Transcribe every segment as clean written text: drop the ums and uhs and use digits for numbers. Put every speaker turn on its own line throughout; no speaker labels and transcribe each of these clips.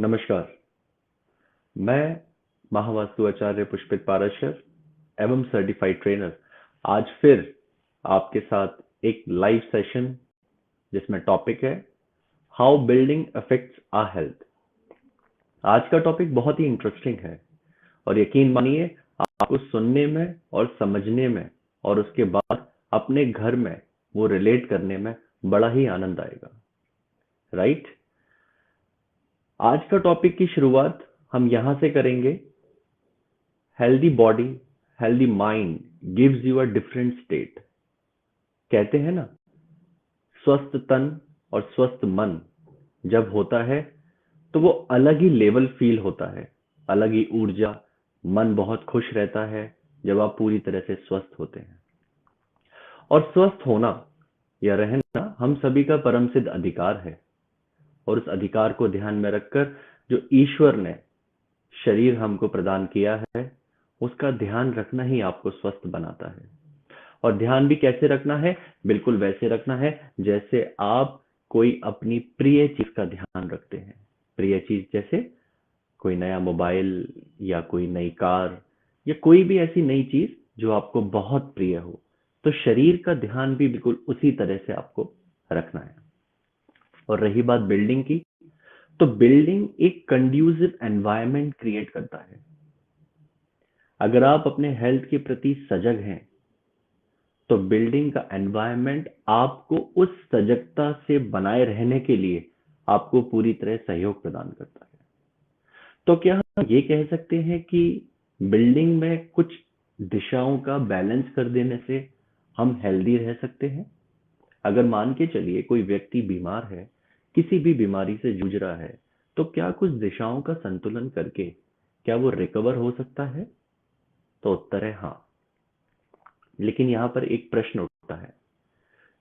नमस्कार। मैं महावास्तु आचार्य पुष्पित पाराशर एवं सर्टिफाइड ट्रेनर आज फिर आपके साथ एक लाइव सेशन जिसमें टॉपिक है how building affects our health. आज का टॉपिक बहुत ही इंटरेस्टिंग है और यकीन मानिए आपको सुनने में और समझने में और उसके बाद अपने घर में वो रिलेट करने में बड़ा ही आनंद आएगा, राइट? आज का टॉपिक की शुरुआत हम यहाँ से करेंगे। Healthy body healthy mind gives you a different state. कहते हैं ना, स्वस्थ तन और स्वस्थ मन जब होता है तो वो अलग ही लेवल फील होता है, अलग ही ऊर्जा। मन बहुत खुश रहता है जब आप पूरी तरह से स्वस्थ होते हैं। और स्वस्थ होना या रहना हम सभी का परम सिद्ध अधिकार है। और उस अधिकार को ध्यान में रखकर जो ईश्वर ने शरीर हमको प्रदान किया है उसका ध्यान रखना ही आपको स्वस्थ बनाता है। और ध्यान भी कैसे रखना है? बिल्कुल वैसे रखना है जैसे आप कोई अपनी प्रिय चीज का ध्यान रखते हैं। प्रिय चीज जैसे कोई नया मोबाइल या कोई नई कार या कोई भी ऐसी नई चीज जो आपको बहुत प्रिय हो, तो शरीर का ध्यान भी बिल्कुल उसी तरह से आपको रखना है। और रही बात बिल्डिंग की, तो बिल्डिंग एक कंड्यूसिव एनवायरनमेंट क्रिएट करता है। अगर आप अपने हेल्थ के प्रति सजग हैं तो बिल्डिंग का एनवायरनमेंट आपको उस सजगता से बनाए रहने के लिए आपको पूरी तरह सहयोग प्रदान करता है। तो क्या हम ये कह सकते हैं कि बिल्डिंग में कुछ दिशाओं का बैलेंस कर देने से हम हेल्दी रह सकते हैं? अगर मान के चलिए कोई व्यक्ति बीमार है, किसी भी बीमारी से जूझ रहा है, तो क्या कुछ दिशाओं का संतुलन करके क्या वो रिकवर हो सकता है? तो उत्तर है हाँ। लेकिन यहाँ पर एक प्रश्न उठता है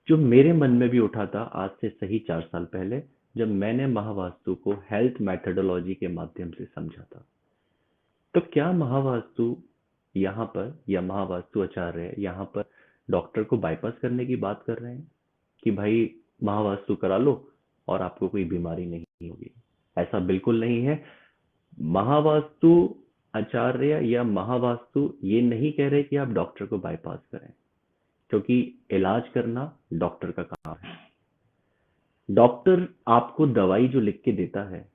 जो मेरे मन में भी उठा था आज से सही 4 साल पहले, जब मैंने महावास्तु को हेल्थ मेथडोलॉजी के माध्यम से समझा था। तो क्या महावास्तु यहाँ पर या महावास्तु आचार्य यहाँ पर डॉक्टर को बाईपास करने की बात कर रहे हैं कि भाई महावास्तु करा लो और आपको कोई बीमारी नहीं होगी? ऐसा बिल्कुल नहीं है। महावास्तु आचार्य या महावास्तु ये नहीं कह रहे कि आप डॉक्टर को बाईपास करें, क्योंकि इलाज करना डॉक्टर का काम है। डॉक्टर आपको दवाई जो लिख के देता है,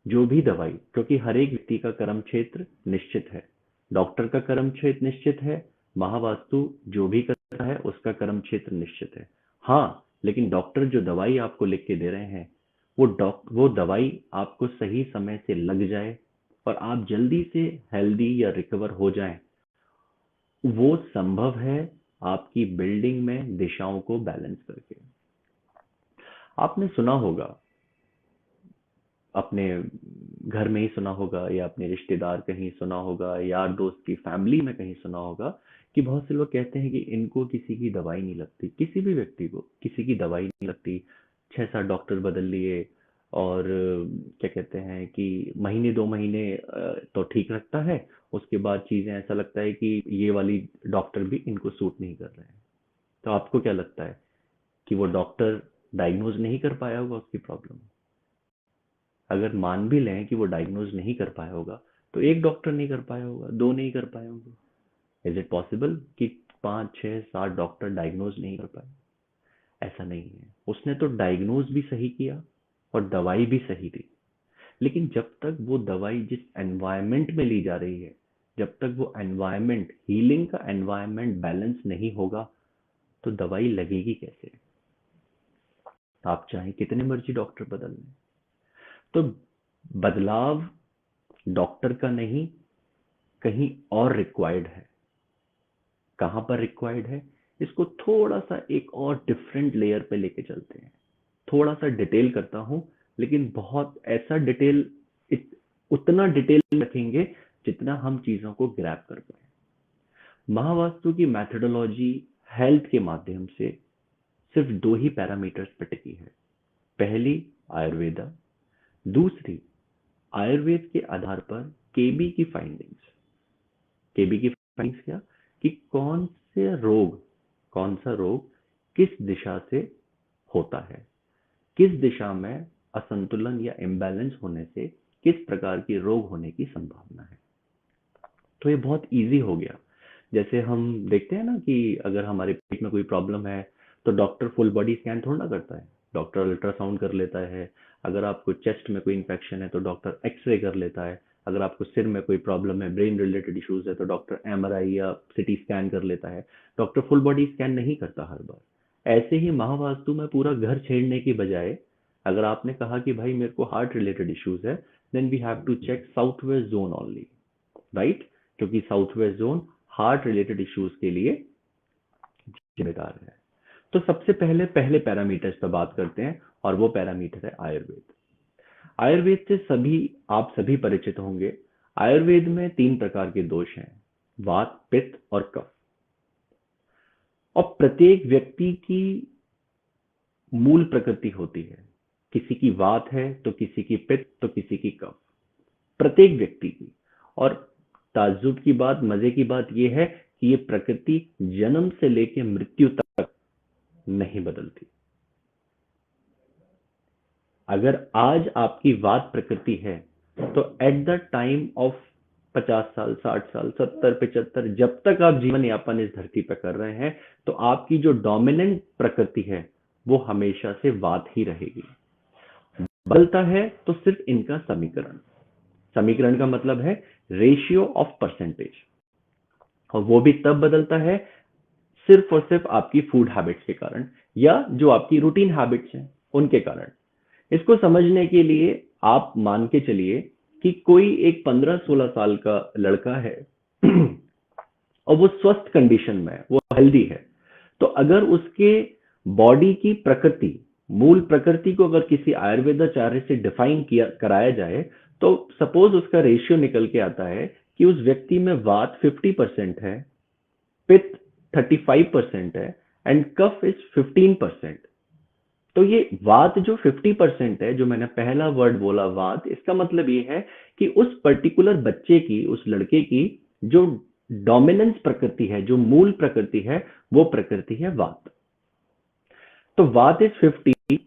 जो भी दवाई, क्योंकि हर एक व्यक्ति का कर्म क्षेत्र निश्चित है। डॉक्टर का कर्म क्षेत्र निश्चित है, महावास्तु जो भी करता है उसका कर्म क्षेत्र निश्चित है। हाँ, लेकिन डॉक्टर जो दवाई आपको लिख के दे रहे हैं वो दवाई आपको सही समय से लग जाए और आप जल्दी से हेल्दी या रिकवर हो जाएं, वो संभव है आपकी बिल्डिंग में दिशाओं को बैलेंस करके। आपने सुना होगा, अपने घर में ही सुना होगा या अपने रिश्तेदार कहीं सुना होगा, यार दोस्त की फैमिली में कहीं सुना होगा कि बहुत से लोग कहते हैं कि इनको किसी की दवाई नहीं लगती। किसी भी व्यक्ति को किसी की दवाई नहीं लगती, 6-7 डॉक्टर बदल लिए और क्या कहते हैं कि महीने 2 महीने तो ठीक लगता है, उसके बाद चीजें ऐसा लगता है कि ये वाली डॉक्टर भी इनको सूट नहीं कर रहे हैं। तो आपको क्या लगता है कि वो डॉक्टर डायग्नोज नहीं कर पाया होगा उसकी प्रॉब्लम? अगर मान भी लें कि वो डायग्नोज नहीं कर पाया होगा, तो एक डॉक्टर नहीं कर पाया होगा, दो नहीं कर पाए होंगे। इज इट पॉसिबल कि 5, 6, 7 डॉक्टर डायग्नोज नहीं कर पाए? ऐसा नहीं है। उसने तो डायग्नोज भी सही किया और दवाई भी सही दी। लेकिन जब तक वो दवाई जिस एनवायरनमेंट में ली जा रही है, जब तक वो एनवायरनमेंट, हीलिंग का एनवायरनमेंट बैलेंस नहीं होगा, तो दवाई लगेगी कैसे? आप चाहे कितने मर्जी डॉक्टर बदल लें। तो बदलाव डॉक्टर का नहीं, कहीं और रिक्वायर्ड है। कहाँ पर रिक्वायर्ड है? इसको थोड़ा सा एक और डिफरेंट लेयर पे लेके चलते हैं। थोड़ा सा डिटेल करता हूँ, लेकिन बहुत ऐसा डिटेल, उतना डिटेल रखेंगे जितना हम चीजों को ग्रैब कर पाए। महावास्तु की मैथडोलॉजी हेल्थ के माध्यम से सिर्फ 2 ही पैरामीटर्स पे टिकी है। पहली आयुर्वेदा, दूसरी आयुर्वेद के आधार पर केबी की फाइंडिंग्स। केबी की फाइंडिंग्स क्या? कि कौन सा रोग किस दिशा से होता है, किस दिशा में असंतुलन या इम्बैलेंस होने से किस प्रकार के रोग होने की संभावना है। तो ये बहुत इजी हो गया। जैसे हम देखते हैं ना कि अगर हमारे पेट में कोई प्रॉब्लम है तो डॉक्टर फुल बॉडी स्कैन थोड़ा ना करता है, डॉक्टर अल्ट्रासाउंड कर लेता है। अगर आपको चेस्ट में कोई इन्फेक्शन है तो डॉक्टर एक्सरे कर लेता है। अगर आपको सिर में कोई प्रॉब्लम है, ब्रेन रिलेटेड इश्यूज है, तो डॉक्टर एमआरआई या सिटी स्कैन कर लेता है। डॉक्टर फुल बॉडी स्कैन नहीं करता हर बार। ऐसे ही महावास्तु में पूरा घर छेड़ने की बजाय अगर आपने कहा कि भाई मेरे को हार्ट रिलेटेड इश्यूज है, then we have to check south west zone only, right? क्योंकि south west zone heart related issues के लिए जिम्मेदार है। तो सबसे पहले पहले पैरामीटर्स पर बात करते हैं और वो पैरामीटर है आयुर्वेद। आयुर्वेद से आप सभी परिचित होंगे। आयुर्वेद में 3 प्रकार के दोष हैं, वात, पित्त और कफ। और प्रत्येक व्यक्ति की मूल प्रकृति होती है, किसी की वात है तो किसी की पित्त तो किसी की कफ, प्रत्येक व्यक्ति की। और ताज्जुब की बात, मजे की बात यह है कि ये प्रकृति जन्म से लेकर मृत्यु तक नहीं बदलती। अगर आज आपकी वात प्रकृति है तो एट द टाइम ऑफ 50 साल, 60 साल, 70, 75, जब तक आप जीवन यापन इस धरती पर कर रहे हैं, तो आपकी जो डोमिनेंट प्रकृति है वो हमेशा से वात ही रहेगी। बदलता है तो सिर्फ इनका समीकरण। समीकरण का मतलब है रेशियो ऑफ परसेंटेज, और वो भी तब बदलता है सिर्फ और सिर्फ आपकी फूड हैबिट्स के कारण या जो आपकी रूटीन हैबिट्स हैं उनके कारण। इसको समझने के लिए आप मान के चलिए कि कोई एक 15-16 साल का लड़का है और वो स्वस्थ कंडीशन में है, वो हेल्दी है। तो अगर उसके बॉडी की प्रकृति, मूल प्रकृति को अगर किसी आयुर्वेदाचार्य से डिफाइन किया कराया जाए, तो सपोज उसका रेशियो निकल के आता है कि उस व्यक्ति में वात 50% है, पित्त 35% है एंड कफ इज 15%। तो ये वात जो 50% है, जो मैंने पहला वर्ड बोला वात, इसका मतलब ये है कि उस पर्टिकुलर बच्चे की, उस लड़के की जो डोमिनेंस प्रकृति है, जो मूल प्रकृति है, वो प्रकृति है वात। तो वात इज 50,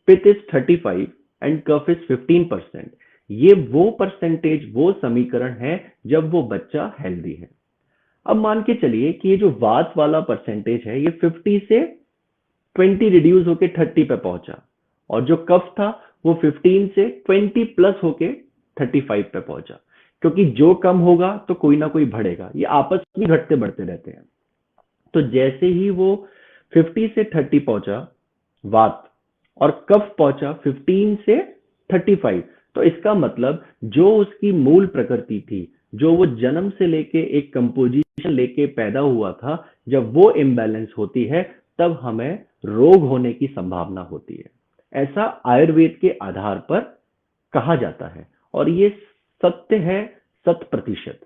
पित्त इज 35 एंड कफ इज 15%। ये वो परसेंटेज, वो समीकरण है जब वो बच्चा हेल्दी है। अब मान के चलिए कि ये जो वात वाला परसेंटेज है ये 50 से 20 रिड्यूस होके 30 पे पहुंचा, और जो कफ था वो 15 से 20 प्लस होके 35 पे पहुंचा। क्योंकि जो कम होगा तो कोई ना कोई बढ़ेगा, ये आपस में घटते बढ़ते रहते हैं। तो जैसे ही वो 50 से 30 पहुंचा वात, और कफ पहुंचा 15 से 35, तो इसका मतलब जो उसकी मूल प्रकृति थी, जो वो जन्म से लेके एक कंपोजिशन लेके पैदा हुआ था, जब वो इम्बैलेंस होती है तब हमें रोग होने की संभावना होती है। ऐसा आयुर्वेद के आधार पर कहा जाता है, और ये सत्य है 100%।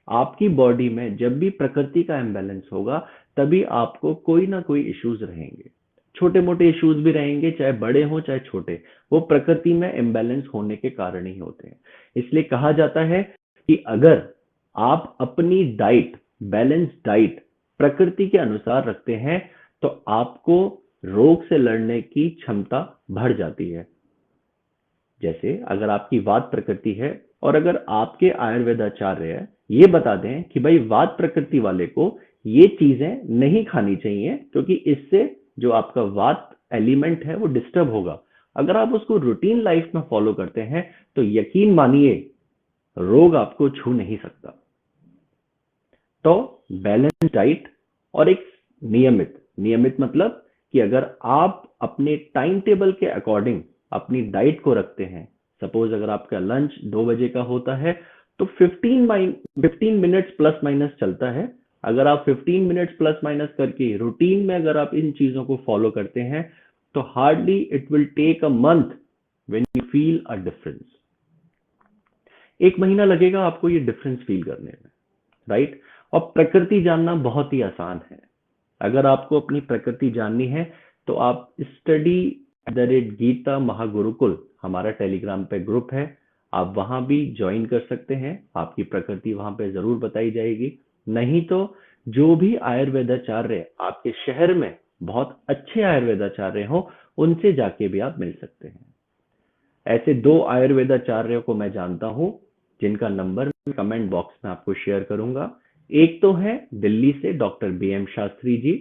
आपकी बॉडी में जब भी प्रकृति का इम्बैलेंस होगा तभी आपको कोई ना कोई इश्यूज रहेंगे। छोटे मोटे इश्यूज भी रहेंगे, चाहे बड़े हो चाहे छोटे, वो प्रकृति में इम्बैलेंस होने के कारण ही होते हैं। इसलिए कहा जाता है कि अगर आप अपनी डाइट, बैलेंस डाइट प्रकृति के अनुसार रखते हैं तो आपको रोग से लड़ने की क्षमता बढ़ जाती है। जैसे अगर आपकी वात प्रकृति है और अगर आपके आयुर्वेदाचार्य ये बता दें कि भाई वात प्रकृति वाले को ये चीजें नहीं खानी चाहिए क्योंकि इससे जो आपका वात एलिमेंट है वो डिस्टर्ब होगा, अगर आप उसको रूटीन लाइफ में फॉलो करते हैं तो यकीन मानिए रोग आपको छू नहीं सकता। तो बैलेंस डाइट और एक नियमित मतलब कि अगर आप अपने टाइम टेबल के अकॉर्डिंग अपनी डाइट को रखते हैं, सपोज अगर आपका लंच 2 बजे का होता है तो 15 मिनट्स प्लस माइनस चलता है। अगर आप 15 मिनट्स प्लस माइनस करके रूटीन में अगर आप इन चीजों को फॉलो करते हैं तो hardly it will take a month when you feel a difference. 1 महीना लगेगा आपको ये डिफरेंस फील करने में, राइट? और प्रकृति जानना बहुत ही आसान है। अगर आपको अपनी प्रकृति जाननी है तो आप स्टडी @गीता महागुरुकुल हमारा टेलीग्राम पे ग्रुप है, आप वहां भी ज्वाइन कर सकते हैं। आपकी प्रकृति वहां पे जरूर बताई जाएगी। नहीं तो जो भी आयुर्वेदाचार्य आपके शहर में बहुत अच्छे आयुर्वेदाचार्य हो उनसे जाके भी आप मिल सकते हैं। ऐसे 2 आयुर्वेदाचार्यों को मैं जानता हूं जिनका नंबर मैं कमेंट बॉक्स में आपको शेयर करूंगा। एक तो है दिल्ली से डॉक्टर BM शास्त्री जी,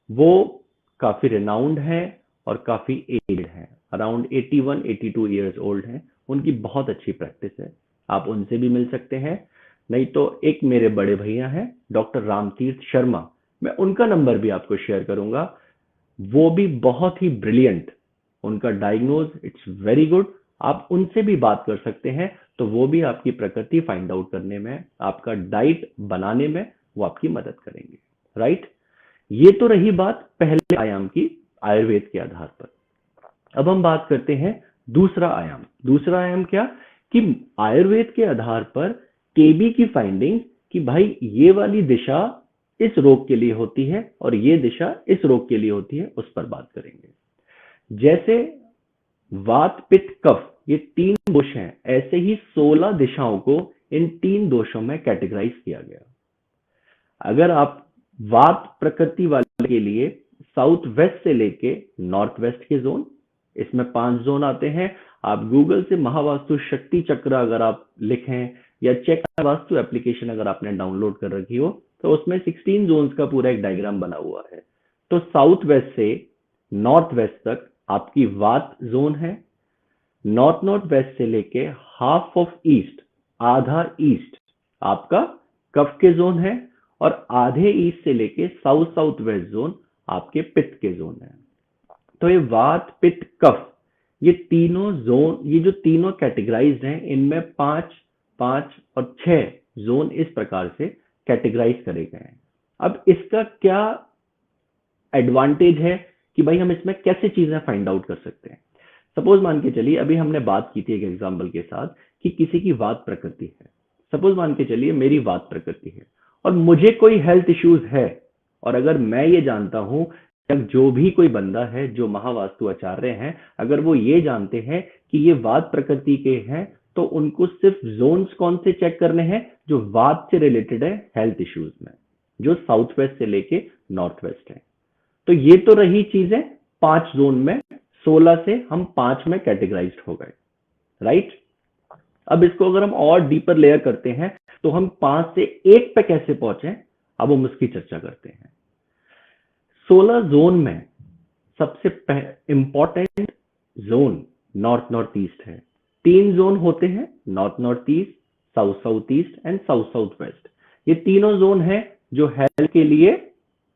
वो काफी रिनाउंड हैं और काफी एज्ड हैं, अराउंड 81-82 ईयर्स ओल्ड हैं। उनकी बहुत अच्छी प्रैक्टिस है, आप उनसे भी मिल सकते हैं। नहीं तो एक मेरे बड़े भैया हैं डॉक्टर रामतीर्थ शर्मा, मैं उनका नंबर भी आपको शेयर करूंगा। वो भी बहुत ही ब्रिलियंट, उनका डायग्नोज इट्स वेरी गुड। आप उनसे भी बात कर सकते हैं, तो वो भी आपकी प्रकृति फाइंड आउट करने में, आपका डाइट बनाने में वो आपकी मदद करेंगे, राइट। ये तो रही बात पहले आयाम की, आयुर्वेद के आधार पर। अब हम बात करते हैं दूसरा आयाम। दूसरा आयाम क्या, कि आयुर्वेद के आधार पर केबी की फाइंडिंग, कि भाई ये वाली दिशा इस रोग के लिए होती है और ये दिशा इस रोग के लिए होती है, उस पर बात करेंगे। जैसे वात पित्त कफ ये 3 दोष हैं, ऐसे ही 16 दिशाओं को इन 3 दोषों में कैटेगराइज किया गया। अगर आप वात प्रकृति वाले के लिए साउथ वेस्ट से लेके नॉर्थ वेस्ट के जोन, इसमें 5 जोन आते हैं। आप गूगल से महावास्तु शक्ति चक्र अगर आप लिखें या चेक वास्तु एप्लीकेशन अगर आपने डाउनलोड कर रखी हो, तो उसमें 16 जोन्स का पूरा एक डायग्राम बना हुआ है। तो साउथ वेस्ट से नॉर्थ वेस्ट तक आपकी वात जोन है। नॉर्थ नॉर्थ वेस्ट से लेके हाफ ऑफ ईस्ट, आधा ईस्ट आपका कफ के जोन है, और आधे ईस्ट से लेके साउथ साउथ वेस्ट जोन आपके पित्त के जोन है। तो ये वात पित्त कफ ये तीनों जोन, ये जो तीनों कैटेगराइज्ड हैं, इनमें 5, 5 और 6 जोन इस प्रकार से कैटेगराइज करे गए हैं। अब इसका क्या एडवांटेज है कि भाई हम इसमें कैसे चीजें फाइंड आउट कर सकते हैं। सपोज मान के चलिए, अभी हमने बात की थी एक एग्जांपल के साथ कि किसी की वात प्रकृति है। सपोज मान के चलिए मेरी वात प्रकृति है और मुझे कोई हेल्थ इश्यूज है, और अगर मैं ये जानता हूं, जो भी कोई बंदा है जो महावास्तु आचार्य हैं, अगर वो ये जानते हैं कि ये वात प्रकृति के हैं, तो उनको सिर्फ जोन्स कौन से चेक करने हैं, जो वात से रिलेटेड है हेल्थ इश्यूज में, जो साउथ वेस्ट से लेके नॉर्थ वेस्ट है। तो ये तो रही चीजें 5 जोन में, 16 से हम 5 में कैटेगराइज्ड हो गए, राइट। अब इसको अगर हम और डीपर लेयर करते हैं, तो हम 5 से 1 पे कैसे पहुंचे, अब हम उसकी चर्चा करते हैं। 16 जोन में सबसे important zone north north east है। 3 जोन होते हैं, north north east, south south east and south south west. ये तीनों जोन है जो हेल्थ के लिए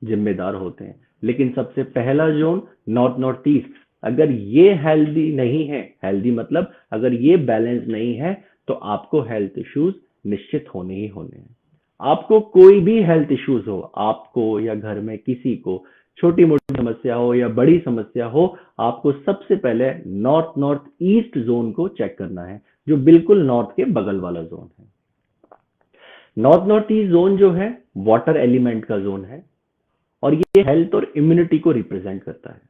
जिम्मेदार होते हैं। लेकिन सबसे पहला जोन नॉर्थ नॉर्थ ईस्ट, अगर ये हेल्दी नहीं है, हेल्दी मतलब अगर ये बैलेंस नहीं है, तो आपको हेल्थ इश्यूज निश्चित होने ही होने हैं। आपको कोई भी हेल्थ इश्यूज हो, आपको या घर में किसी को छोटी मोटी समस्या हो या बड़ी समस्या हो, आपको सबसे पहले नॉर्थ नॉर्थ ईस्ट जोन को चेक करना है, जो बिल्कुल नॉर्थ के बगल वाला जोन है। नॉर्थ नॉर्थ ईस्ट जोन जो है वाटर एलिमेंट का जोन है, और ये हेल्थ और इम्यूनिटी को रिप्रेजेंट करता है।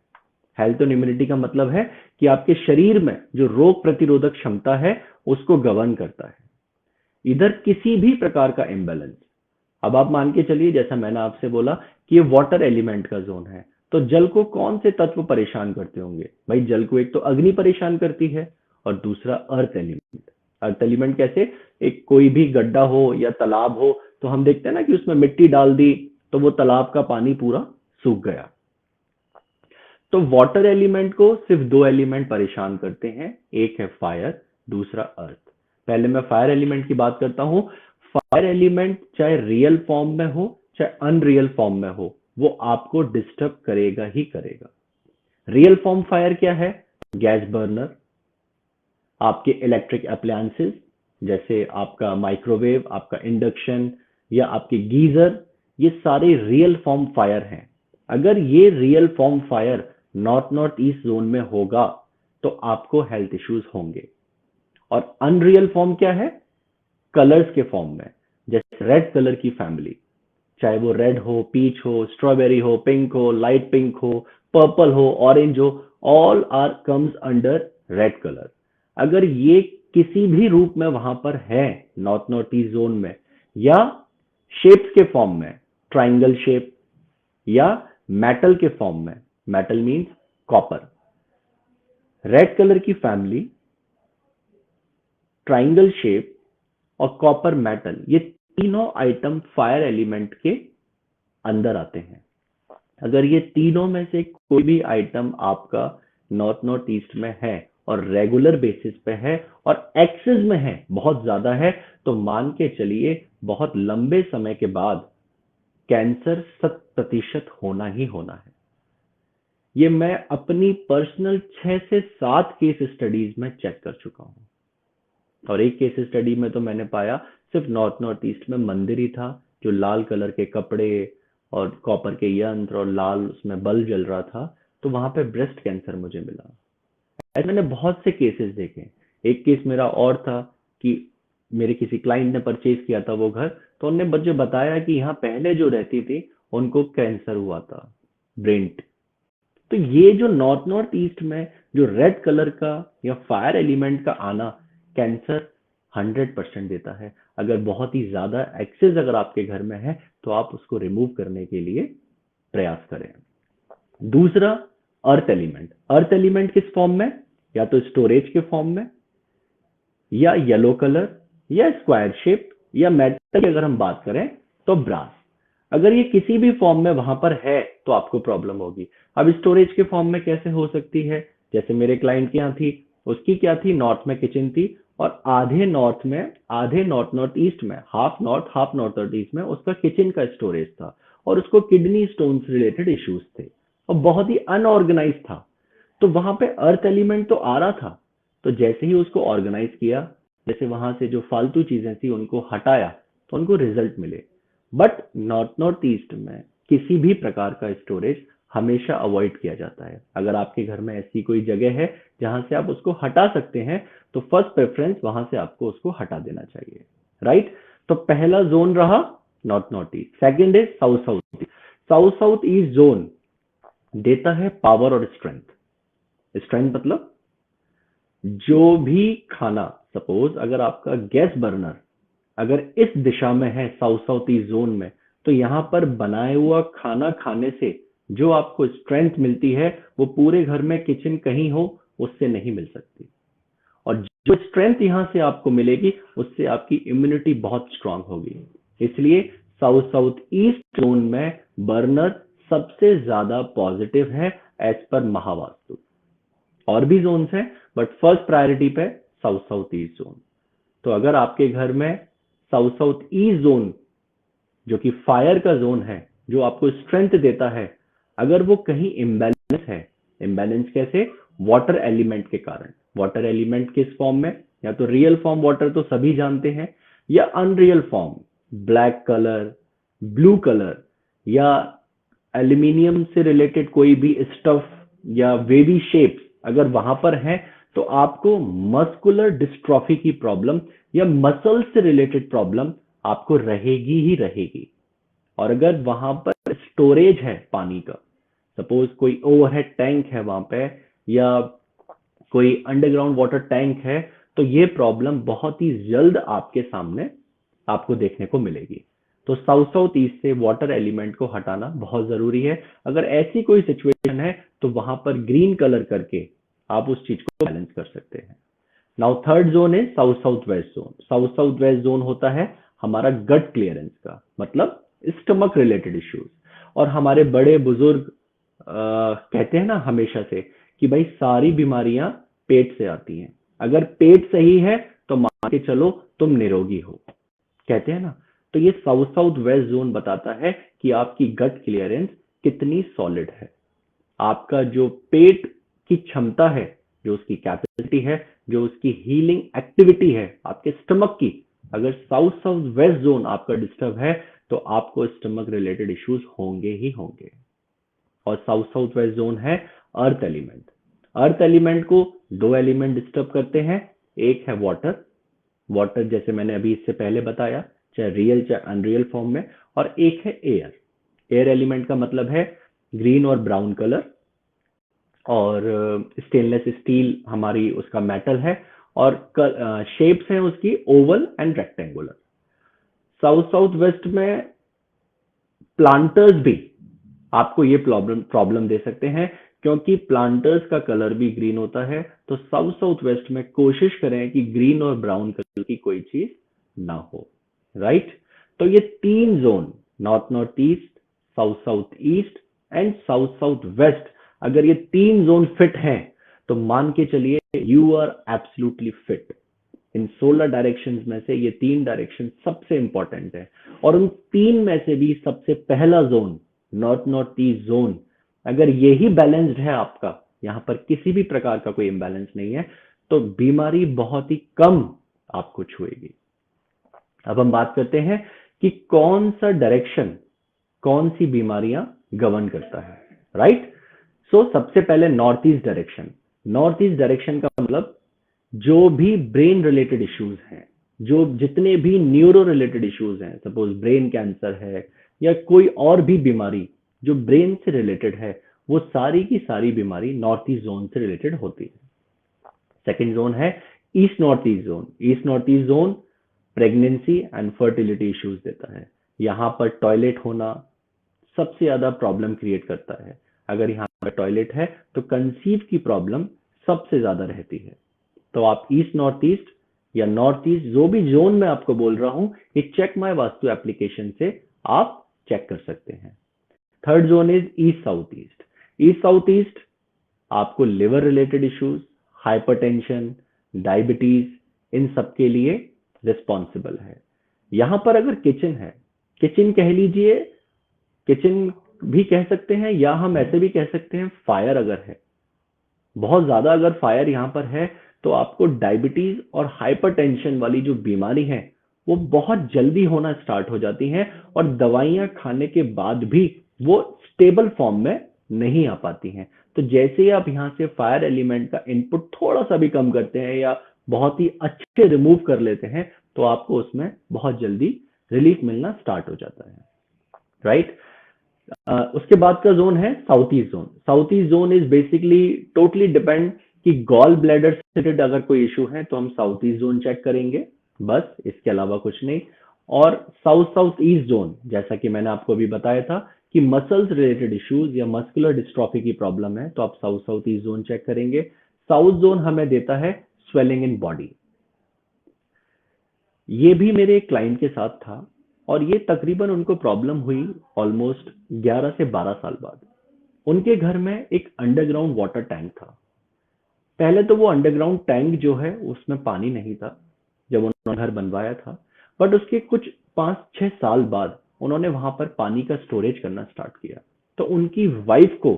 हेल्थ और इम्यूनिटी का मतलब है कि आपके शरीर में जो रोग प्रतिरोधक क्षमता है उसको गवर्न करता है। इधर किसी भी प्रकार का इम्बैलेंस, अब आप मान के चलिए जैसा मैंने आपसे बोला कि ये वाटर एलिमेंट का जोन है, तो जल को कौन से तत्व परेशान करते होंगे, भाई जल को एक तो अग्नि परेशान करती है और दूसरा अर्थ एलिमेंट। अर्थ एलिमेंट कैसे, एक कोई भी गड्ढा हो या तालाब हो, तो हम देखते हैं ना कि उसमें मिट्टी डाल दी तो वो तालाब का पानी पूरा सूख गया। तो वाटर एलिमेंट को सिर्फ 2 एलिमेंट परेशान करते हैं, एक है फायर, दूसरा अर्थ। पहले मैं फायर एलिमेंट की बात करता हूं। फायर एलिमेंट चाहे रियल फॉर्म में हो चाहे अनरियल फॉर्म में हो, वो आपको डिस्टर्ब करेगा ही करेगा। रियल फॉर्म फायर क्या है, गैस बर्नर, आपके इलेक्ट्रिक अप्लायंसेस जैसे आपका माइक्रोवेव, आपका इंडक्शन या आपके गीजर, ये सारे रियल फॉर्म फायर हैं। अगर ये real form fire north north east zone में होगा, तो आपको हेल्थ इश्यूज होंगे। और अनरियल फॉर्म क्या है, कलर्स के फॉर्म में, जैसे रेड कलर की फैमिली, चाहे वो रेड हो, पीच हो, स्ट्रॉबेरी हो, पिंक हो, लाइट पिंक हो, पर्पल हो, ऑरेंज हो, all are comes under red colour. अगर ये किसी भी रूप में वहां पर है नॉर्थ नॉर्थ ईस्ट जोन में, या शेप्स के फॉर्म में, ट्राइंगल शेप, या मेटल के फॉर्म में, metal means copper, red colour की फैमिली ट्राइंगल शेप और कॉपर मेटल, ये तीनों आइटम फायर एलिमेंट के अंदर आते हैं। अगर ये तीनों में से कोई भी आइटम आपका नॉर्थ नॉर्थ ईस्ट में है और रेगुलर बेसिस पे है और एक्सेस में है, बहुत ज्यादा है, तो मान के चलिए बहुत लंबे समय के बाद कैंसर 100% होना ही होना है। ये मैं अपनी पर्सनल 6 से 7 केस स्टडीज में चेक कर चुका हूँ। और एक केस स्टडी में तो मैंने पाया सिर्फ नॉर्थ नॉर्थ ईस्ट में मंदिर ही था जो लाल कलर के कपड़े और कॉपर के यंत्र और लाल उसमें बल्ब जल रहा था, तो वहां पे ब्रेस्ट कैंसर मुझे मिला। ऐसे मैंने बहुत से केसेस देखे। एक केस मेरा और था कि मेरे किसी क्लाइंट ने परचेज किया था वो घर, तो उन्होंने मुझे बताया कि यहाँ पहले जो रहती थी उनको कैंसर हुआ था, ब्रेन। तो ये जो नॉर्थ नॉर्थ ईस्ट में जो रेड कलर का या फायर एलिमेंट का आना कैंसर 100% देता है। अगर बहुत ही ज्यादा एक्सेस अगर आपके घर में है तो आप उसको रिमूव करने के लिए प्रयास करें। दूसरा, अर्थ एलिमेंट। अर्थ एलिमेंट किस फॉर्म में? या तो स्टोरेज के फॉर्म में, या येलो कलर, या स्क्वायर शेप, या मेटल की अगर हम बात करें तो ब्रास। अगर ये किसी भी फॉर्म में वहां पर है तो आपको प्रॉब्लम होगी। अब स्टोरेज के फॉर्म में कैसे हो सकती है? जैसे मेरे क्लाइंट के यहाँ थी, उसकी क्या थी, नॉर्थ में किचन थी और आधे नॉर्थ में, आधे नॉर्थ नॉर्थ ईस्ट में, half north half north north east में उसका किचन का स्टोरेज था और उसको किडनी स्टोन से रिलेटेड इश्यूज थे और बहुत ही अनऑर्गेनाइज था। तो वहां पे अर्थ एलिमेंट तो आ रहा था, तो जैसे ही उसको ऑर्गेनाइज किया, जैसे वहां से जो फालतू चीजें थी उनको हटाया, तो उनको रिजल्ट मिले। बट नॉर्थ नॉर्थ ईस्ट में किसी भी प्रकार का स्टोरेज हमेशा अवॉइड किया जाता है। अगर आपके घर में ऐसी कोई जगह है जहां से आप उसको हटा सकते हैं, तो फर्स्ट प्रेफरेंस वहां से आपको उसको हटा देना चाहिए, राइट? तो पहला जोन रहा नॉर्थ नॉर्थ ईस्ट। सेकेंड है south south east. South south east zone देता है पावर और स्ट्रेंथ। स्ट्रेंथ मतलब जो भी खाना, सपोज अगर आपका गैस बर्नर अगर इस दिशा में है साउथ साउथ ईस्ट जोन में, तो यहाँ पर बनाया हुआ खाना खाने से जो आपको स्ट्रेंथ मिलती है वो पूरे घर में किचन कहीं हो उससे नहीं मिल सकती। और जो स्ट्रेंथ यहाँ से आपको मिलेगी उससे आपकी इम्यूनिटी बहुत स्ट्रांग होगी। इसलिए साउथ साउथ ईस्ट जोन में बर्नर सबसे ज्यादा पॉजिटिव है एज पर महावास्तु। और भी जोन्स हैं बट फर्स्ट प्रायोरिटी पे साउथ साउथ ईस्ट जोन। तो अगर आपके घर में साउथ साउथ ईस्ट जोन जो कि फायर का जोन है, जो आपको स्ट्रेंथ देता है, अगर वो कहीं इम्बैलेंस है, इम्बैलेंस कैसे? वाटर एलिमेंट के कारण। वाटर एलिमेंट किस फॉर्म में? या तो रियल फॉर्म वाटर तो सभी जानते हैं, या unreal form, black colour, blue colour, या एल्यूमिनियम से रिलेटेड कोई भी स्टफ या वेवी शेप्स अगर वहां पर है, तो आपको मस्कुलर डिस्ट्रॉफी की प्रॉब्लम या मसल से रिलेटेड प्रॉब्लम आपको रहेगी ही रहेगी। और अगर वहां पर स्टोरेज है पानी का, सपोज कोई ओवरहेड टैंक है वहां पे, या कोई अंडरग्राउंड वाटर टैंक है, तो ये प्रॉब्लम बहुत ही जल्द आपके सामने आपको देखने को मिलेगी। तो साउथ साउथ ईस्ट से वाटर एलिमेंट को हटाना बहुत जरूरी है। अगर ऐसी कोई सिचुएशन है तो वहां पर ग्रीन कलर करके आप उस चीज को बैलेंस कर सकते हैं। नाउ थर्ड जोन है south south west zone. South south west zone होता है हमारा गट क्लियरेंस का, मतलब स्टमक रिलेटेड इश्यूज। और हमारे बड़े बुजुर्ग कहते हैं ना हमेशा से कि भाई सारी बीमारियां पेट से आती हैं, अगर पेट सही है तो मान के चलो तुम निरोगी हो, कहते हैं ना। तो ये साउथ साउथ वेस्ट जोन बताता है कि आपकी गट क्लियरेंस कितनी सॉलिड है। आपका जो पेट की क्षमता है, जो उसकी कैपेसिटी है, जो उसकी हीलिंग एक्टिविटी है आपके स्टमक की, अगर साउथ साउथ वेस्ट जोन आपका डिस्टर्ब है तो आपको स्टमक रिलेटेड इश्यूज होंगे ही होंगे। और साउथ साउथ वेस्ट जोन है अर्थ एलिमेंट। अर्थ एलिमेंट को दो एलिमेंट डिस्टर्ब करते हैं, एक है वाटर, वाटर जैसे मैंने अभी इससे पहले बताया, चाहे रियल चाहे अनरियल फॉर्म में, और एक है एयर। एयर एलिमेंट का मतलब है ग्रीन और ब्राउन कलर, और स्टेनलेस स्टील हमारी उसका मेटल है, और शेप्स हैं उसकी Oval and rectangular. South south west में प्लांटर्स भी आपको ये प्रॉब्लम दे सकते हैं क्योंकि प्लांटर्स का कलर भी ग्रीन होता है, तो साउथ साउथ वेस्ट में कोशिश करें कि ग्रीन और ब्राउन कलर की कोई चीज ना हो, राइट। तो ये तीन zone, north north east, south south east and south south west, अगर ये तीन जोन फिट हैं तो मान के चलिए यू आर एब्सोल्युटली फिट। इन 16 डायरेक्शंस में से ये तीन डायरेक्शन सबसे इंपॉर्टेंट है, और उन तीन में से भी सबसे पहला zone, north north east zone, अगर यही बैलेंस्ड है आपका, यहाँ पर किसी भी प्रकार का कोई इम्बैलेंस नहीं है, तो बीमारी बहुत ही कम आपको छुएगी। अब हम बात करते हैं कि कौन सा डायरेक्शन कौन सी बीमारियां गवर्न करता है, राइट। सो सबसे पहले north east direction. North east direction का मतलब जो भी ब्रेन रिलेटेड इश्यूज हैं, जो जितने भी न्यूरो रिलेटेड इश्यूज हैं, सपोज ब्रेन कैंसर है या कोई और भी बीमारी जो ब्रेन से रिलेटेड है, वो सारी की सारी बीमारी नॉर्थ ईस्ट जोन से रिलेटेड होती है। सेकेंड जोन है east north east zone. East north east zone pregnancy and fertility issues देता है। यहाँ पर टॉयलेट होना सबसे ज्यादा प्रॉब्लम क्रिएट करता है। अगर यहाँ पर टॉयलेट है तो कंसीव की प्रॉब्लम सबसे ज्यादा रहती है। तो आप ईस्ट नॉर्थ ईस्ट या नॉर्थ ईस्ट, जो भी जोन मैं आपको बोल रहा हूं, ये चेक माय वास्तु एप्लीकेशन से आप चेक कर सकते हैं। Third zone is east south east. East south east आपको liver related issues, hypertension, diabetes, इन सब के लिए रिस्पॉन्सिबल है। यहां पर अगर किचन है, किचन कह लीजिए, किचन भी कह सकते हैं, या हम ऐसे भी कह सकते हैं फायर अगर है, बहुत ज्यादा अगर फायर यहाँ पर है, तो आपको डायबिटीज और हाइपरटेंशन वाली जो बीमारी है वो बहुत जल्दी होना स्टार्ट हो जाती हैं, और दवाइयां खाने के बाद भी वो स्टेबल फॉर्म में नहीं आ पाती हैं। तो जैसे ही आप यहाँ से फायर एलिमेंट का इनपुट थोड़ा सा भी कम करते हैं या बहुत ही अच्छे रिमूव कर लेते हैं, तो आपको उसमें बहुत जल्दी रिलीफ मिलना स्टार्ट हो जाता है, राइट। उसके बाद का जोन है south east zone. South east zone is basically totally depend कि गॉल ब्लैडर से रिलेटेड अगर कोई इशू है तो हम साउथ ईस्ट जोन चेक करेंगे, बस इसके अलावा कुछ नहीं। और साउथ साउथ ईस्ट जोन, जैसा कि मैंने आपको अभी बताया था कि मसल्स रिलेटेड इश्यूज या मस्कुलर डिस्ट्रॉफी की प्रॉब्लम है, तो आप south south east zone check करेंगे। साउथ जोन हमें देता है स्वेलिंग इन बॉडी। ये भी मेरे एक क्लाइंट के साथ था, और ये तकरीबन उनको प्रॉब्लम हुई ऑलमोस्ट 11 से 12 साल बाद। उनके घर में एक अंडरग्राउंड वाटर टैंक था। पहले तो वो अंडरग्राउंड टैंक जो है उसमें पानी नहीं था जब उन्होंने घर बनवाया था, बट उसके कुछ 5-6 साल बाद उन्होंने वहां पर पानी का स्टोरेज करना स्टार्ट किया। तो उनकी वाइफ को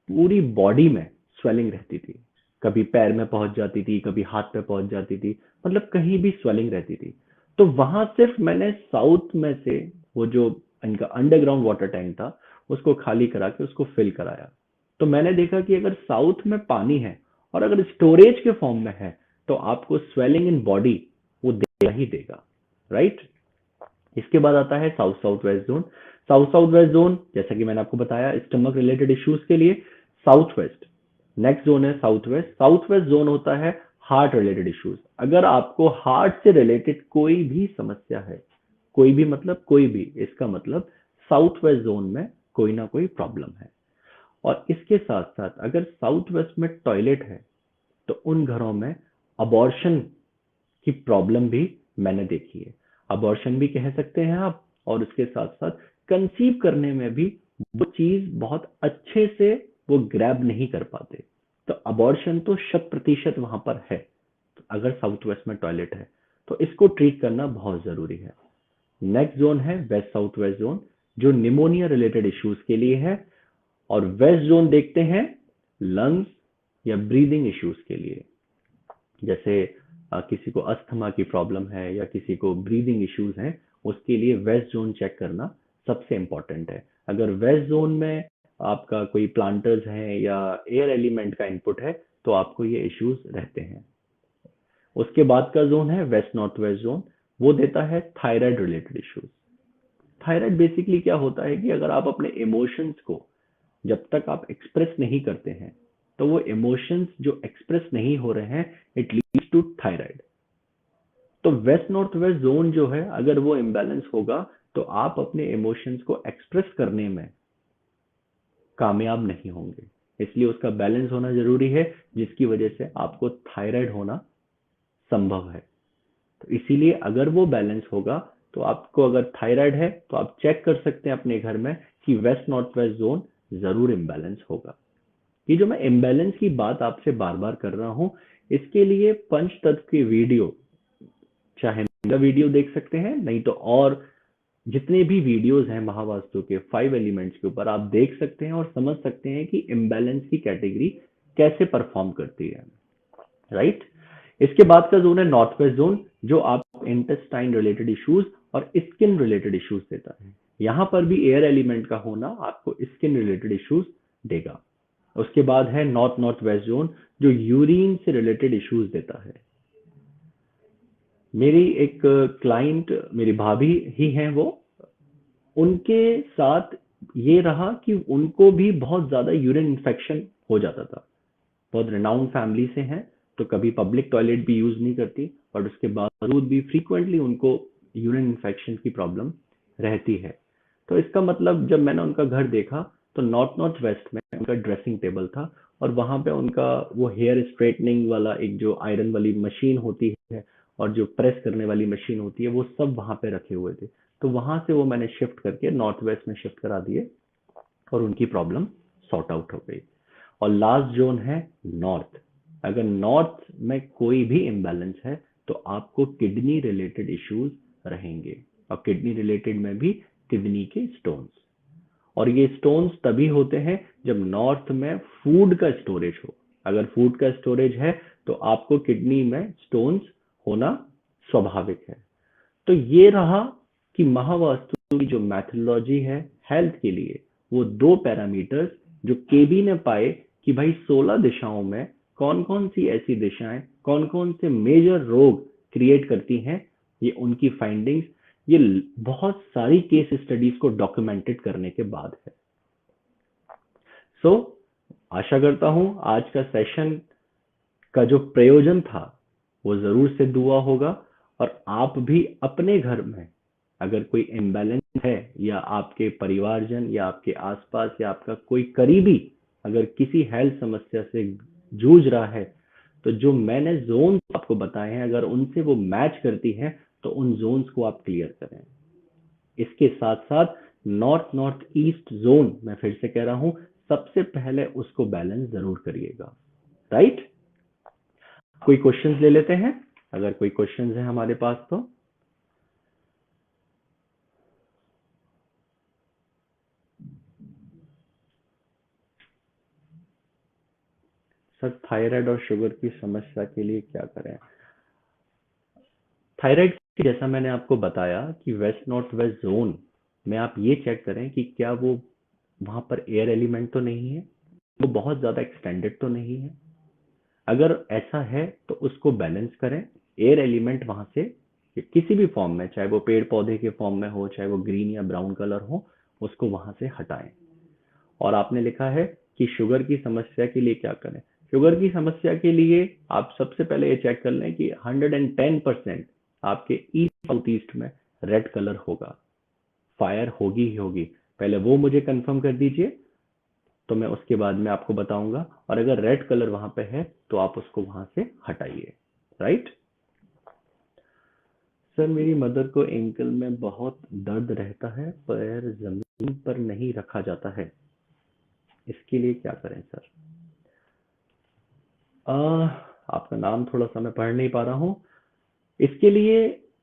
पूरी बॉडी में स्वेलिंग रहती थी, कभी पैर में पहुंच जाती थी, कभी हाथ पे पहुंच जाती थी, मतलब कहीं भी स्वेलिंग रहती थी। तो वहां सिर्फ मैंने साउथ में से वो जो इनका अंडरग्राउंड वाटर टैंक था उसको खाली करा के उसको फिल कराया। तो मैंने देखा कि अगर साउथ में पानी है और अगर स्टोरेज के फॉर्म में है, तो आपको स्वेलिंग इन बॉडी वो देगा ही देगा, राइट। इसके बाद आता है south south west zone. South south west zone, जैसा कि मैंने आपको बताया, स्टमक रिलेटेड इश्यूज के लिए साउथ वेस्ट। नेक्स्ट जोन है south west. South west zone होता है हार्ट रिलेटेड इश्यूज। अगर आपको हार्ट से रिलेटेड कोई भी समस्या है, कोई भी मतलब कोई भी, इसका मतलब साउथ वेस्ट जोन में कोई ना कोई प्रॉब्लम है। और इसके साथ साथ अगर साउथ वेस्ट में टॉयलेट है तो उन घरों में अबॉर्शन की प्रॉब्लम भी मैंने देखी है। अबॉर्शन भी कह सकते हैं आप, और उसके साथ साथ कंसीव करने में भी वो चीज बहुत अच्छे से वो ग्रैब नहीं कर पाते। तो अबॉर्शन तो 100% वहां पर है, तो अगर साउथ वेस्ट में टॉयलेट है तो इसको ट्रीट करना बहुत जरूरी है। नेक्स्ट जोन है वेस्ट साउथ वेस्ट जोन, जो निमोनिया रिलेटेड इश्यूज के लिए है। और वेस्ट जोन देखते हैं लंग्स या ब्रीदिंग इश्यूज के लिए, जैसे किसी को अस्थमा की प्रॉब्लम है या किसी को ब्रीदिंग इश्यूज हैं, उसके लिए वेस्ट जोन चेक करना सबसे इंपॉर्टेंट है। अगर वेस्ट जोन में आपका कोई प्लांटर्स है या एयर एलिमेंट का इनपुट है तो आपको ये इश्यूज रहते हैं। उसके बाद का जोन है वेस्ट नॉर्थ वेस्ट जोन। वो देता है thyroid related issues. Thyroid basically क्या होता है कि अगर आप अपने इमोशंस को जब तक आप एक्सप्रेस नहीं करते हैं, तो वो इमोशंस जो एक्सप्रेस नहीं हो रहे हैं, इट लीड्स टू थायराइड। तो वेस्ट नॉर्थ वेस्ट जोन जो है, अगर वो इम्बैलेंस होगा तो आप अपने इमोशंस को एक्सप्रेस करने में कामयाब नहीं होंगे। इसलिए उसका बैलेंस होना जरूरी है, जिसकी वजह से आपको थायराइड होना संभव है। तो इसीलिए अगर वो बैलेंस होगा, तो आपको अगर थायराइड है तो आप चेक कर सकते हैं अपने घर में कि वेस्ट नॉर्थ वेस्ट जोन जरूर इम्बैलेंस होगा। ये जो मैं इम्बैलेंस की बात आपसे बार बार कर रहा हूँ, इसके लिए पंचतत्व की वीडियो, चाहे मेरा वीडियो देख सकते हैं, नहीं तो और जितने भी वीडियोस हैं महावास्तु के 5 एलिमेंट्स के ऊपर, आप देख सकते हैं और समझ सकते हैं कि इम्बैलेंस की कैटेगरी कैसे परफॉर्म करती है, राइट। इसके बाद का जोन है नॉर्थ वेस्ट जोन, जो आप इंटेस्टाइन रिलेटेड इश्यूज और स्किन रिलेटेड इश्यूज देता है। यहाँ पर भी एयर एलिमेंट का होना आपको स्किन रिलेटेड इश्यूज देगा। उसके बाद है नॉर्थ नॉर्थ वेस्ट जोन, जो यूरिन से रिलेटेड इश्यूज देता है। मेरी एक क्लाइंट, मेरी भाभी ही हैं वो, उनके साथ ये रहा कि उनको भी बहुत ज्यादा यूरिन इन्फेक्शन हो जाता था। बहुत रिनाउंड फैमिली से हैं, तो कभी पब्लिक टॉयलेट भी यूज नहीं करती, और उसके बावजूद भी फ्रीक्वेंटली उनको यूरिन इन्फेक्शन की प्रॉब्लम रहती है। तो इसका मतलब जब मैंने उनका घर देखा, तो नॉर्थ नॉर्थ वेस्ट में उनका ड्रेसिंग टेबल था, और वहां पे उनका वो हेयर स्ट्रेटनिंग वाला एक जो आयरन वाली मशीन होती है और जो प्रेस करने वाली मशीन होती है, वो सब वहां पे रखे हुए थे। तो वहां से वो मैंने शिफ्ट करके नॉर्थ वेस्ट में शिफ्ट करा दिए, और उनकी प्रॉब्लम सॉर्ट आउट हो गई। और लास्ट जोन है नॉर्थ। अगर नॉर्थ में कोई भी इम्बैलेंस है, तो आपको किडनी रिलेटेड इश्यूज रहेंगे, और किडनी रिलेटेड में भी किडनी के स्टोन्स। और ये स्टोन्स तभी होते हैं जब नॉर्थ में फूड का स्टोरेज हो। अगर फूड का स्टोरेज है, तो आपको किडनी में स्टोन्स होना स्वाभाविक है। तो ये रहा कि महावास्तु की जो मैथोलॉजी है हेल्थ के लिए, वो दो पैरामीटर्स जो केबी ने पाए कि भाई 16 दिशाओं में कौन कौन सी ऐसी दिशाएं कौन कौन से मेजर रोग क्रिएट करती हैं, ये उनकी फाइंडिंग्स, ये बहुत सारी केस स्टडीज को डॉक्यूमेंटेड करने के बाद है। सो आशा करता हूं आज का सेशन का जो प्रयोजन था वो जरूर सिद्ध हुआ होगा, और आप भी अपने घर में अगर कोई इम्बैलेंस है, या आपके परिवारजन या आपके आसपास या आपका कोई करीबी अगर किसी हेल्थ समस्या से जूझ रहा है, तो जो मैंने जोन आपको बताए हैं, अगर उनसे वो मैच करती है, तो उन जोन्स को आप क्लियर करें। इसके साथ साथ नॉर्थ नॉर्थ ईस्ट जोन, मैं फिर से कह रहा हूं, सबसे पहले उसको बैलेंस जरूर करिएगा, राइट। कोई क्वेश्चंस ले लेते हैं, अगर कोई क्वेश्चंस है हमारे पास तो। सर थायराइड और शुगर की समस्या के लिए क्या करें? थायराइड जैसा मैंने आपको बताया कि वेस्ट नॉर्थ वेस्ट जोन में आप ये चेक करें कि क्या वो वहां पर एयर एलिमेंट तो नहीं है, वो बहुत ज्यादा एक्सटेंडेड तो नहीं है। अगर ऐसा है तो उसको बैलेंस करें। एयर एलिमेंट वहां से किसी भी फॉर्म में, चाहे वो पेड़ पौधे के फॉर्म में हो, चाहे वो ग्रीन या ब्राउन कलर हो, उसको वहां से हटाएं। और आपने लिखा है कि शुगर की समस्या के लिए क्या करें। शुगर की समस्या के लिए आप सबसे पहले ये चेक कर लें कि 110% आपके ईस्ट साउथ ईस्ट में रेड कलर होगा, फायर होगी ही होगी। पहले वो मुझे कंफर्म कर दीजिए, तो मैं उसके बाद में आपको बताऊंगा। और अगर रेड कलर वहां पे है, तो आप उसको वहां से हटाइए, राइट। सर मेरी मदर को एंकल में बहुत दर्द रहता है, पैर जमीन पर नहीं रखा जाता है, इसके लिए क्या करें सर? आ, आपका नाम थोड़ा सा मैं पढ़ नहीं पा रहा हूँ। इसके लिए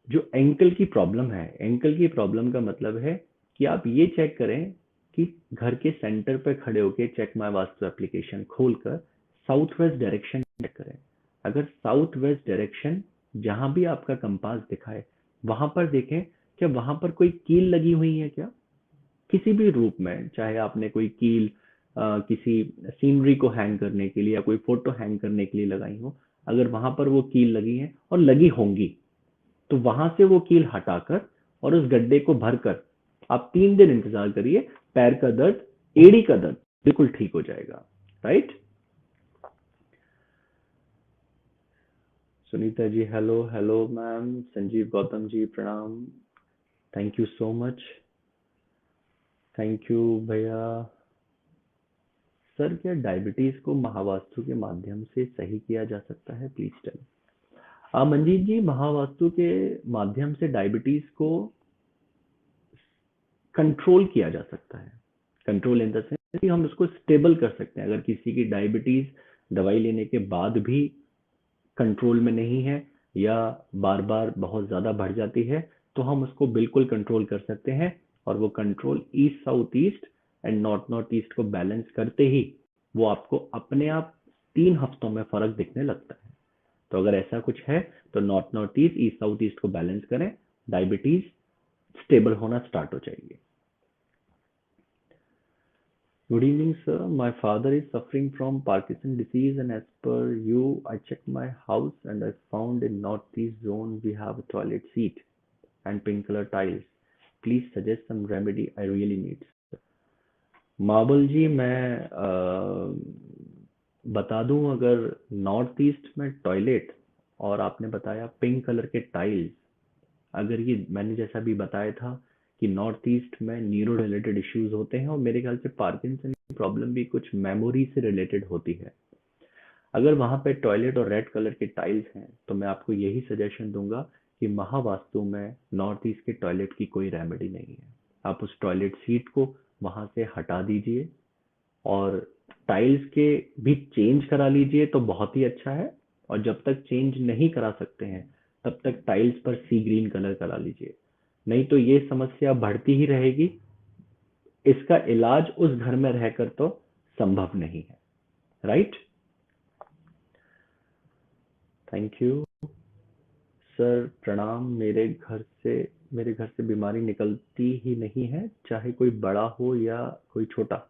जो एंकल की प्रॉब्लम है, एंकल की प्रॉब्लम का मतलब है कि आप ये चेक करें कि घर के सेंटर पे खड़े होके चेक माय वास्तु एप्लीकेशन खोलकर साउथ वेस्ट डायरेक्शन चेक करें। अगर साउथ वेस्ट डायरेक्शन जहां भी आपका कंपास दिखाए, वहां पर देखें क्या वहां पर कोई कील लगी हुई है क्या, किसी भी रूप में। चाहे आपने कोई कील किसी सीनरी को हैंग करने के लिए या कोई फोटो हैंग करने के लिए लगाई हो, अगर वहां पर वो कील लगी है और लगी होंगी, तो वहां से वो कील हटाकर और उस गड्ढे को भरकर आप 3 दिन इंतजार करिए। पैर का दर्द, एड़ी का दर्द बिल्कुल ठीक हो जाएगा, right. Sunita ji hello, hello ma'am. Sanjeev Gautam ji प्रणाम, thank you so much, thank you भैया। सर क्या डायबिटीज को महावास्तु के माध्यम से सही किया जा सकता है? Please tell. मंजीत जी, महावास्तु के माध्यम से डायबिटीज को कंट्रोल किया जा सकता है। कंट्रोल इन द सेंस कि हम उसको स्टेबल कर सकते हैं। अगर किसी की डायबिटीज दवाई लेने के बाद भी कंट्रोल में नहीं है या बार बार बहुत ज़्यादा बढ़ जाती है, तो हम उसको बिल्कुल कंट्रोल कर सकते हैं। और वो control east south east and north north east को बैलेंस करते ही वो आपको अपने आप 3 हफ्तों में फर्क दिखने लगता है। तो अगर ऐसा कुछ है तो north north east east south east को बैलेंस करें, डायबिटीज स्टेबल होना स्टार्ट हो जाएगी। Good evening, sir. My father is suffering from Parkinson disease, and as per you, I checked my house and I found in northeast zone we have a toilet seat and pink color tiles. Please suggest some remedy I really need. Marble ji, मैं बता दूं, अगर north east में toilet और आपने बताया pink colour के tiles, अगर ये मैंने जैसा भी बताया था कि नॉर्थ ईस्ट में न्यूरो रिलेटेड इश्यूज होते हैं और मेरे ख्याल से पार्किंसन की प्रॉब्लम भी कुछ मेमोरी से रिलेटेड होती है। अगर वहाँ पे टॉयलेट और रेड कलर के टाइल्स हैं तो मैं आपको यही सजेशन दूंगा कि महावास्तु में नॉर्थ ईस्ट के टॉयलेट की कोई रेमेडी नहीं है। आप उस टॉयलेट सीट को वहाँ से हटा दीजिए और टाइल्स के भी चेंज करा लीजिए तो बहुत ही अच्छा है। और जब तक चेंज नहीं करा सकते हैं तब तक टाइल्स पर सी ग्रीन कलर करा लीजिए, नहीं तो ये समस्या बढ़ती ही रहेगी। इसका इलाज उस घर में रहकर तो संभव नहीं है। राइट? Thank you sir. प्रणाम। मेरे घर से बीमारी निकलती ही नहीं है, चाहे कोई बड़ा हो या कोई छोटा।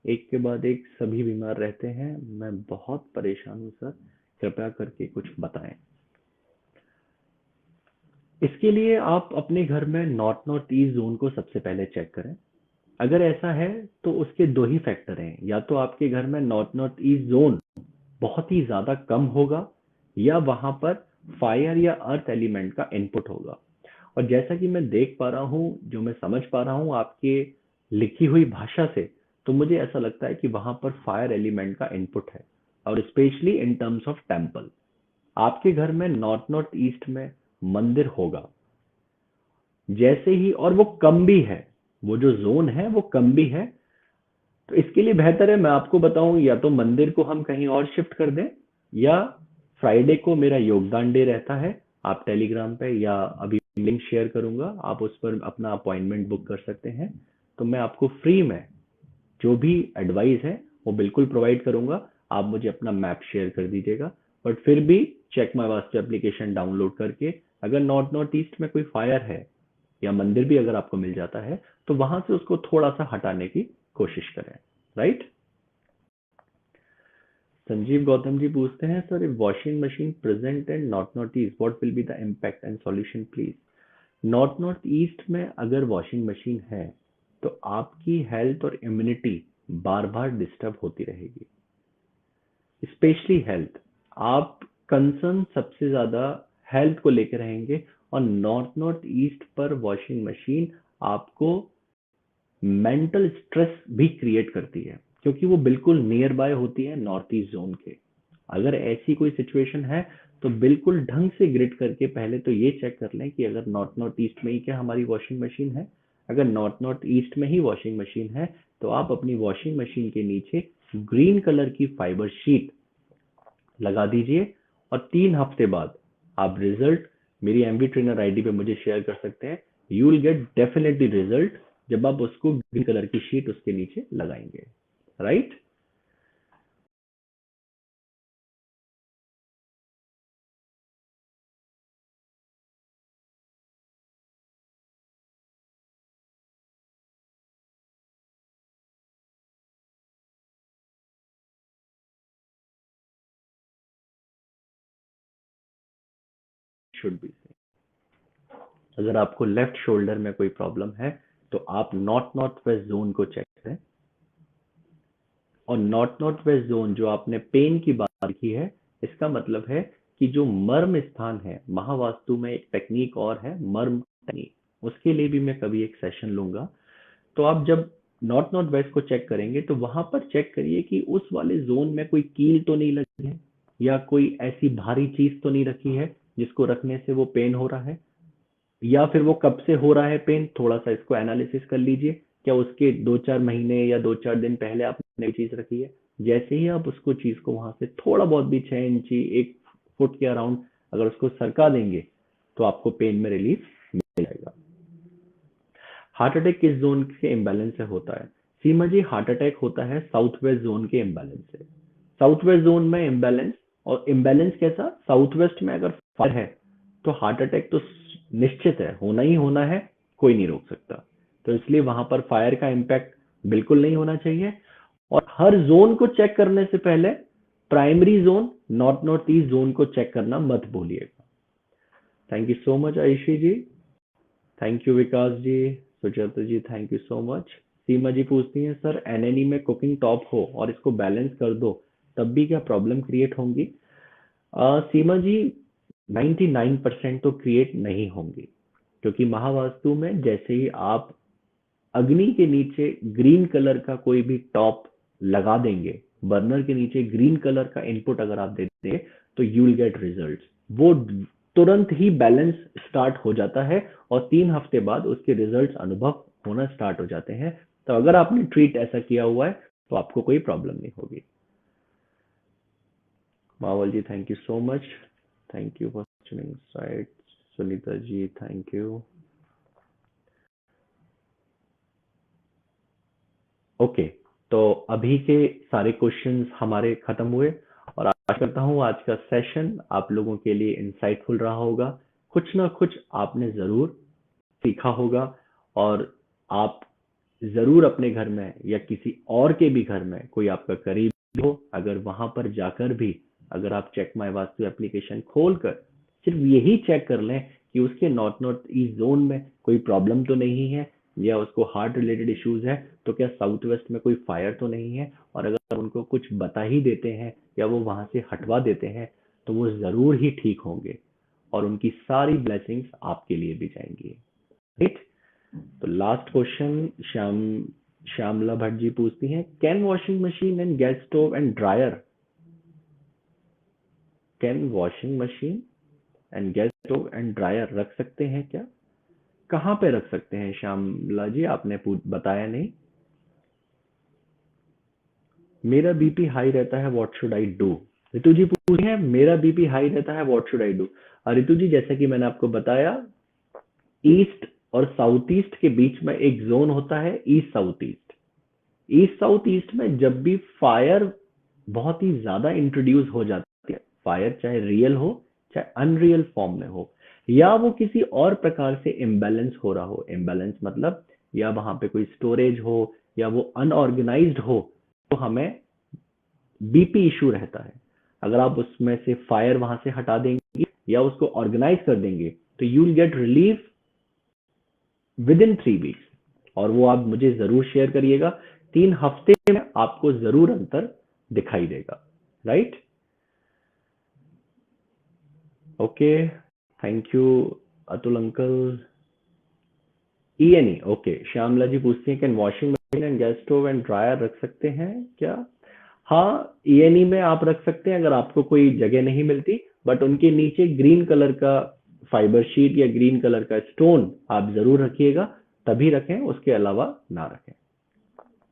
एक के बाद एक सभी बीमार रहते हैं। मैं बहुत परेशान हूँ सर, कृपया करके कुछ बताएं। इसके लिए आप अपने घर में नॉर्थ नॉर्थ ईस्ट जोन को सबसे पहले चेक करें। अगर ऐसा है तो उसके दो ही फैक्टर हैं, या तो आपके घर में नॉर्थ नॉर्थ ईस्ट जोन बहुत ही ज्यादा कम होगा या वहां पर फायर या अर्थ एलिमेंट का इनपुट होगा। और जैसा कि मैं देख पा रहा हूँ, जो मैं समझ पा रहा हूँ आपके लिखी हुई भाषा से, तो मुझे ऐसा लगता है कि वहां पर फायर एलिमेंट का इनपुट है, और specially in terms of temple. आपके घर में नॉर्थ नॉर्थ ईस्ट में मंदिर होगा जैसे ही, और वो कम भी है, वो जो जोन है वो कम भी है, तो इसके लिए बेहतर है मैं आपको बताऊं, या तो मंदिर को हम कहीं और शिफ्ट कर दें, या फ्राइडे को मेरा योगदान डे रहता है। आप टेलीग्राम पे, या अभी लिंक शेयर करूंगा, आप उस पर अपना अपॉइंटमेंट बुक कर सकते हैं। तो मैं आपको फ्री में जो भी एडवाइस है वो बिल्कुल प्रोवाइड करूंगा। आप मुझे अपना मैप शेयर कर दीजिएगा। बट फिर भी check my Vastu application download करके अगर नॉर्थ नॉर्थ ईस्ट में कोई फायर है या मंदिर भी अगर आपको मिल जाता है तो वहां से उसको थोड़ा सा हटाने की कोशिश करें। राइट? संजीव गौतम जी पूछते हैं, sir if washing machine present in north north east what will be the impact and solution please. North north east में अगर वॉशिंग मशीन है तो आपकी हेल्थ और इम्यूनिटी बार बार डिस्टर्ब होती रहेगी, स्पेशली हेल्थ। आप कंसर्न सबसे ज्यादा हेल्थ को लेकर रहेंगे, और नॉर्थ नॉर्थ ईस्ट पर वॉशिंग मशीन आपको मेंटल स्ट्रेस भी क्रिएट करती है, क्योंकि वो बिल्कुल नियर बाय होती है नॉर्थ ईस्ट जोन के। अगर ऐसी कोई सिचुएशन है तो बिल्कुल ढंग से ग्रिड करके पहले तो ये चेक कर लें कि अगर नॉर्थ नॉर्थ ईस्ट में ही क्या हमारी वॉशिंग मशीन है। अगर नॉर्थ नॉर्थ ईस्ट में ही वॉशिंग मशीन है तो आप अपनी वॉशिंग मशीन के नीचे ग्रीन कलर की फाइबर शीट लगा दीजिए, और 3 हफ्ते बाद आप रिजल्ट मेरी एमवी ट्रेनर आईडी पे मुझे शेयर कर सकते हैं। You will get definitely result जब आप उसको ग्रीन कलर की शीट उसके नीचे लगाएंगे। राइट? Should be. अगर आपको लेफ्ट शोल्डर में कोई प्रॉब्लम है तो आप नॉर्थ नॉर्थ वेस्ट जोन को चेक करें। और नॉर्थ नॉर्थ वेस्ट जोन जो आपने पेन की बात की है, इसका मतलब है कि जो मर्म स्थान है, महावास्तु में एक टेक्निक और है मर्म टेक्निक, उसके लिए भी मैं कभी एक सेशन लूंगा। तो आप जब नॉर्थ नॉर्थ वेस्ट को चेक करेंगे तो वहां पर चेक करिए कि उस वाले जोन में कोई कील तो नहीं लगी है, या कोई ऐसी भारी चीज तो नहीं रखी है जिसको रखने से वो पेन हो रहा है, या फिर वो कब से हो रहा है पेन, थोड़ा सा इसको एनालिसिस कर लीजिए। क्या उसके 2-4 महीने या 2-4 दिन पहले आपने नई चीज रखी है? जैसे ही आप उसको चीज को वहां से थोड़ा बहुत भी 6 इंची 1 फुट के अराउंड अगर उसको सरका देंगे तो आपको पेन में रिलीफ मिल जाएगा। हार्ट अटैक किस जोन के इम्बैलेंस से होता है? सीमा जी, हार्ट अटैक होता है साउथ वेस्ट जोन के इम्बैलेंस से। साउथ वेस्ट जोन में इम्बैलेंस, और इम्बैलेंस कैसा? साउथ वेस्ट में अगर फायर है तो हार्ट अटैक तो निश्चित है, होना ही होना है, कोई नहीं रोक सकता। तो इसलिए वहां पर फायर का इम्पैक्ट बिल्कुल नहीं होना चाहिए। और हर जोन को चेक करने से पहले primary zone, north north east zone को चेक करना मत भूलिएगा। Thank you so much Ayushi ji. Thank you Vikas ji. Sucheta ji, thank you so much. Seema ji पूछती हैं, सर एनएनई में कुकिंग टॉप हो और इसको बैलेंस कर दो तब भी क्या प्रॉब्लम क्रिएट होंगी? सीमा जी, 99% तो क्रिएट नहीं होंगी, क्योंकि महावास्तु में जैसे ही आप अग्नि के नीचे ग्रीन कलर का कोई भी टॉप लगा देंगे, बर्नर के नीचे ग्रीन कलर का इनपुट अगर आप दे देंगे तो यू विल गेट रिजल्ट्स। वो तुरंत ही बैलेंस स्टार्ट हो जाता है और 3 हफ्ते बाद उसके रिजल्ट्स अनुभव होना स्टार्ट हो जाते हैं। तो अगर आपने ट्रीट ऐसा किया हुआ है तो आपको कोई प्रॉब्लम नहीं होगी। Maval ji, thank you so much. Thank you for choosing site. Sunita ji, thank you. Okay, तो अभी के सारे क्वेश्चंस हमारे खत्म हुए और आशा करता हूँ आज का सेशन आप लोगों के लिए इंसाइटफुल रहा होगा। कुछ ना कुछ आपने जरूर सीखा होगा, और आप जरूर अपने घर में या किसी और के भी घर में कोई आपका करीब हो, अगर वहां पर जाकर भी अगर आप चेक माई वास्तु एप्लीकेशन खोलकर सिर्फ यही चेक कर लें कि उसके नॉर्थ नॉर्थ ईस्ट जोन में कोई प्रॉब्लम तो नहीं है, या उसको हार्ट रिलेटेड इश्यूज है, तो क्या साउथ वेस्ट में कोई फायर तो नहीं है, और अगर उनको कुछ बता ही देते हैं या वो वहां से हटवा देते हैं तो वो जरूर ही ठीक होंगे और उनकी सारी ब्लेसिंग्स आपके लिए भी जाएंगी। राइट? तो लास्ट क्वेश्चन श्यामला भट्ट जी पूछती हैं, can washing machine and gas stove and dryer, can washing machine and gas stove and dryer रख सकते हैं क्या? कहाँ पे रख सकते हैं श्यामला जी, आपने बताया नहीं। मेरा बीपी हाई रहता है, what should I do? Ritu ji पूछ रही है, मेरा बीपी हाई रहता है, what should I do? Ritu ji, जैसा कि मैंने आपको बताया, ईस्ट और साउथ ईस्ट के बीच में एक जोन होता है, east south east. East south east में जब भी फायर बहुत ही ज्यादा इंट्रोड्यूस हो जाती है, फायर चाहे रियल हो चाहे अनरियल फॉर्म में हो, या वो किसी और प्रकार से इम्बैलेंस हो रहा हो, इम्बैलेंस मतलब या वहां पे कोई स्टोरेज हो या वो अनऑर्गेनाइज्ड हो, तो हमें बीपी इशू रहता है। अगर आप उसमें से फायर वहां से हटा देंगे या उसको ऑर्गेनाइज कर देंगे तो you will get relief with in 3 weeks, और वो आप मुझे जरूर शेयर करिएगा। 3 हफ्ते में आपको जरूर अंतर दिखाई देगा। Right? Okay, thank you Atul uncle. ईएनई, ओके। श्यामला जी पूछती हैं, can washing machine and gas stove and dryer रख सकते हैं क्या? हाँ, ईएनई में आप रख सकते हैं अगर आपको कोई जगह नहीं मिलती, बट उनके नीचे ग्रीन कलर का फाइबर शीट या ग्रीन कलर का स्टोन आप जरूर रखिएगा, तभी रखें, उसके अलावा ना रखें।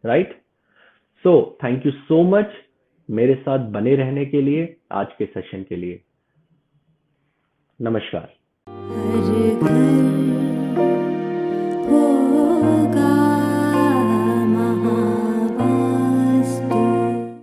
Right? So thank you so much मेरे साथ बने रहने के लिए, आज के सेशन के लिए। नमस्कार।